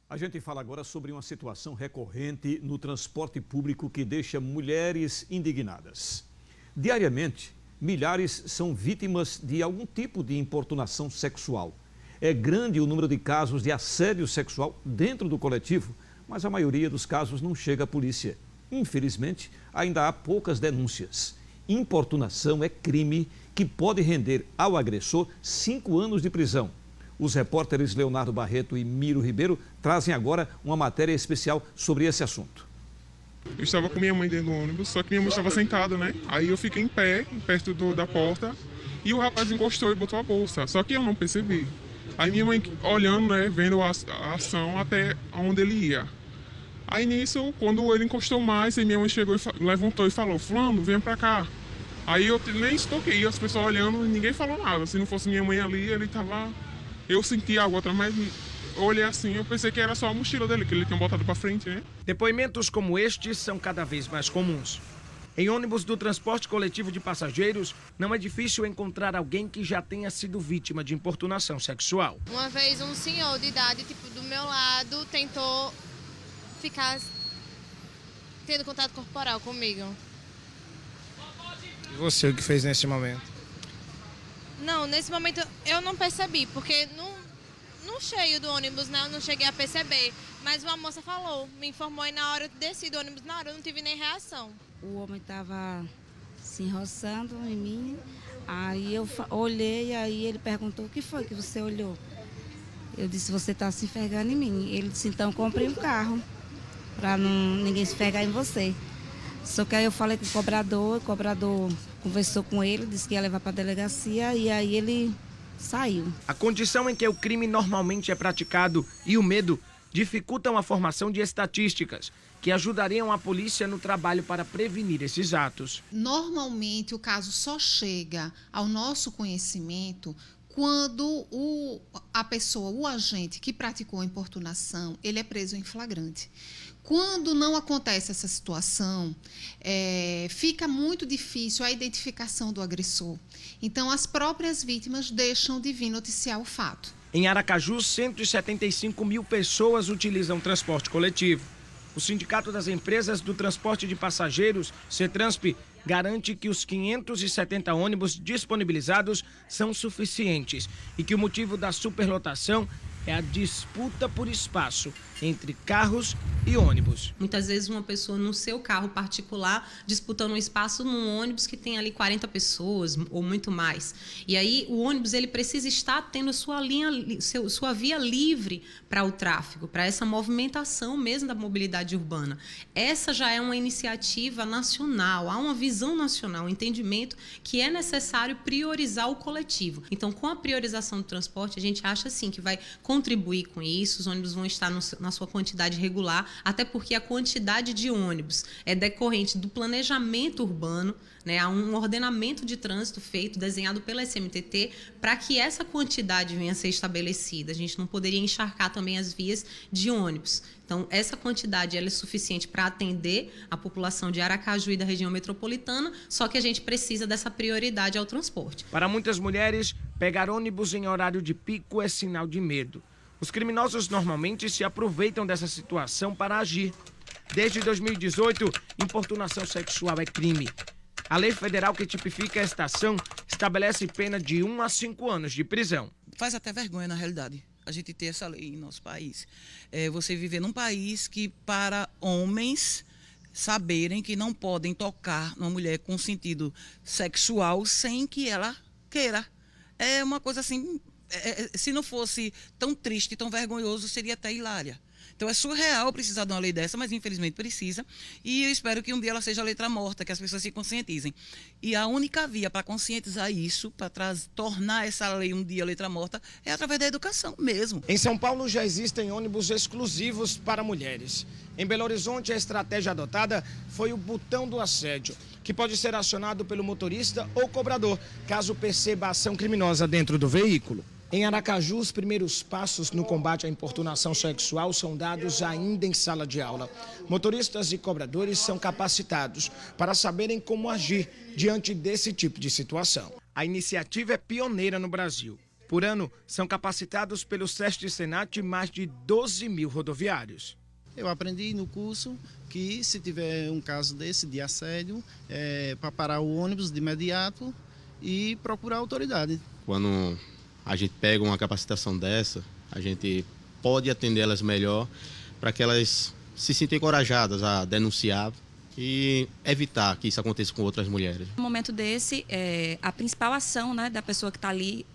A gente fala agora sobre uma situação recorrente no transporte público que deixa mulheres indignadas. Diariamente, milhares são vítimas de algum tipo de importunação sexual. É grande o número de casos de assédio sexual dentro do coletivo, mas a maioria dos casos não chega à polícia. Infelizmente, ainda há poucas denúncias. Importunação é crime que pode render ao agressor 5 anos de prisão. Os repórteres Leonardo Barreto e Miro Ribeiro trazem agora uma matéria especial sobre esse assunto. Eu estava com minha mãe dentro do ônibus, só que minha mãe estava sentada, né? Aí eu fiquei em pé, perto da porta, e o rapaz encostou e botou a bolsa, só que eu não percebi. Aí minha mãe olhando, né, vendo a ação até onde ele ia. Aí nisso, quando ele encostou mais, aí minha mãe chegou e levantou e falou: "Fulano, vem pra cá". Aí eu nem estoquei, as pessoas olhando e ninguém falou nada. Se não fosse minha mãe ali, ele tava... Eu senti algo atrás, mas eu olhei assim, eu pensei que era só a mochila dele, que ele tinha botado pra frente, né? Depoimentos como estes são cada vez mais comuns. Em ônibus do transporte coletivo de passageiros, não é difícil encontrar alguém que já tenha sido vítima de importunação sexual. Uma vez um senhor de idade, do meu lado, tentou ficar tendo contato corporal comigo. E você, o que fez nesse momento? Não, nesse momento eu não percebi, porque no cheio do ônibus, né, eu não cheguei a perceber. Mas uma moça falou, me informou e na hora eu desci do ônibus, na hora eu não tive nem reação. O homem estava se enroçando em mim, aí eu olhei, aí ele perguntou: "O que foi que você olhou?" Eu disse: "Você está se enfergando em mim." Ele disse: "Então comprei um carro, para ninguém se enfergar em você." Só que aí eu falei com o cobrador conversou com ele, disse que ia levar para a delegacia e aí ele saiu. A condição em que o crime normalmente é praticado e o medo dificultam a formação de estatísticas que ajudariam a polícia no trabalho para prevenir esses atos. Normalmente o caso só chega ao nosso conhecimento quando a pessoa, o agente que praticou a importunação, ele é preso em flagrante. Quando não acontece essa situação, fica muito difícil a identificação do agressor. Então, as próprias vítimas deixam de vir noticiar o fato. Em Aracaju, 175 mil pessoas utilizam transporte coletivo. O Sindicato das Empresas do Transporte de Passageiros, CETRANSP, garante que os 570 ônibus disponibilizados são suficientes e que o motivo da superlotação é a disputa por espaço entre carros e ônibus. Muitas vezes uma pessoa no seu carro particular disputando um espaço num ônibus que tem ali 40 pessoas ou muito mais. E aí o ônibus ele precisa estar tendo sua via livre para o tráfego, para essa movimentação mesmo da mobilidade urbana. Essa já é uma iniciativa nacional, há uma visão nacional, um entendimento que é necessário priorizar o coletivo. Então, com a priorização do transporte, a gente acha assim que vai contribuir com isso, os ônibus vão estar na sua quantidade regular, até porque a quantidade de ônibus é decorrente do planejamento urbano, né? Há um ordenamento de trânsito feito, desenhado pela SMTT, para que essa quantidade venha a ser estabelecida. A gente não poderia encharcar também as vias de ônibus. Então, essa quantidade ela é suficiente para atender a população de Aracaju e da região metropolitana, só que a gente precisa dessa prioridade ao transporte. Para muitas mulheres, pegar ônibus em horário de pico é sinal de medo. Os criminosos normalmente se aproveitam dessa situação para agir. Desde 2018, importunação sexual é crime. A lei federal que tipifica esta ação estabelece pena de 1 a 5 anos de prisão. Faz até vergonha, na realidade, a gente ter essa lei em nosso país. Você viver num país que, para homens saberem que não podem tocar numa mulher com sentido sexual sem que ela queira. É uma coisa assim, se não fosse tão triste, tão vergonhoso, seria até hilária. Então é surreal precisar de uma lei dessa, mas infelizmente precisa. E eu espero que um dia ela seja letra morta, que as pessoas se conscientizem. E a única via para conscientizar isso, para tornar essa lei um dia letra morta, é através da educação mesmo. Em São Paulo já existem ônibus exclusivos para mulheres. Em Belo Horizonte, a estratégia adotada foi o botão do assédio, que pode ser acionado pelo motorista ou cobrador, caso perceba a ação criminosa dentro do veículo. Em Aracaju, os primeiros passos no combate à importunação sexual são dados ainda em sala de aula. Motoristas e cobradores são capacitados para saberem como agir diante desse tipo de situação. A iniciativa é pioneira no Brasil. Por ano, são capacitados pelo SESC e Senat mais de 12 mil rodoviários. Eu aprendi no curso que se tiver um caso desse de assédio, para parar o ônibus de imediato e procurar a autoridade. Quando a gente pega uma capacitação dessa, a gente pode atender elas melhor para que elas se sintam encorajadas a denunciar e evitar que isso aconteça com outras mulheres. No momento desse, a principal ação, né, da pessoa que está ali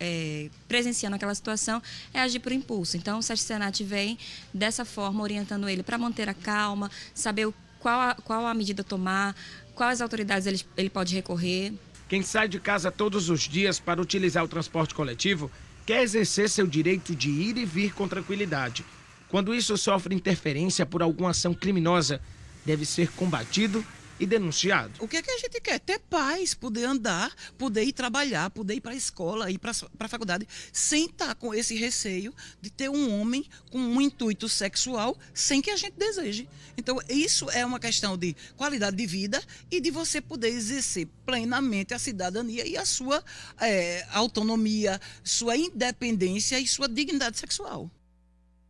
presenciando aquela situação é agir por impulso. Então, o SESC Senat vem dessa forma orientando ele para manter a calma, saber qual a medida tomar, quais autoridades ele pode recorrer. Quem sai de casa todos os dias para utilizar o transporte coletivo quer exercer seu direito de ir e vir com tranquilidade. Quando isso sofre interferência por alguma ação criminosa, deve ser combatido e denunciado. O que é que a gente quer? Ter paz, poder andar, poder ir trabalhar, poder ir para a escola, ir para a faculdade, sem estar com esse receio de ter um homem com um intuito sexual sem que a gente deseje. Então, isso é uma questão de qualidade de vida e de você poder exercer plenamente a cidadania e a sua autonomia, sua independência e sua dignidade sexual.